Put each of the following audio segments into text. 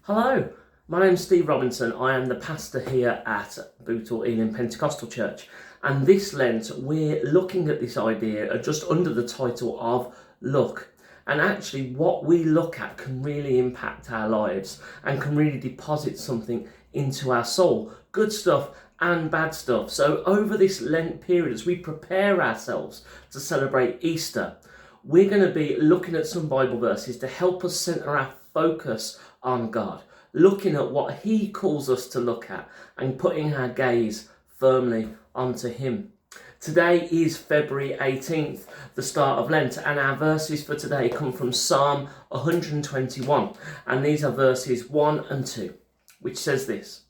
Hello, my name's Steve Robinson. I am the pastor here at Bootle Ealing Pentecostal Church, and this Lent we're looking at this idea just under the title of look. And actually what we look at can really impact our lives and can really deposit something into our soul, good stuff and bad stuff. So over this Lent period, as we prepare ourselves to celebrate Easter, we're going to be looking at some Bible verses to help us centre our focus on God, looking at what He calls us to look at and putting our gaze firmly onto Him. Today is February 18th, the start of Lent, and our verses for today come from Psalm 121, and these are verses 1 and 2, which says this: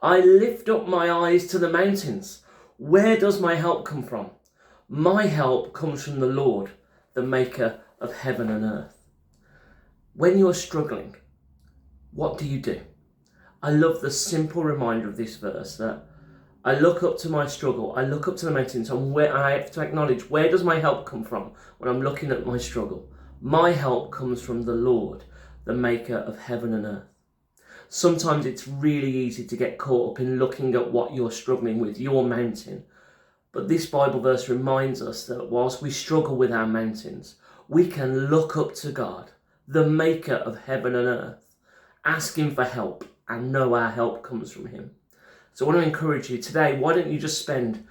I lift up my eyes to the mountains. Where does my help come from? My help comes from the Lord, the maker of heaven and earth. When you're struggling, what do? I love the simple reminder of this verse that I look up to my struggle, I look up to the mountains, and where I have to acknowledge, where does my help come from when I'm looking at my struggle? My help comes from the Lord, the maker of heaven and earth. Sometimes it's really easy to get caught up in looking at what you're struggling with, your mountain. But this Bible verse reminds us that whilst we struggle with our mountains, we can look up to God, the maker of heaven and earth, ask Him for help and know our help comes from Him. So I want to encourage you today, why don't you just spend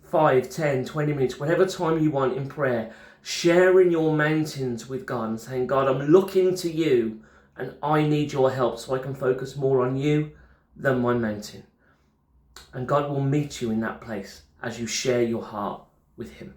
5, 10, 20 minutes, whatever time you want in prayer, sharing your mountains with God and saying, God, I'm looking to you and I need your help so I can focus more on you than my mountain. And God will meet you in that place as you share your heart with Him.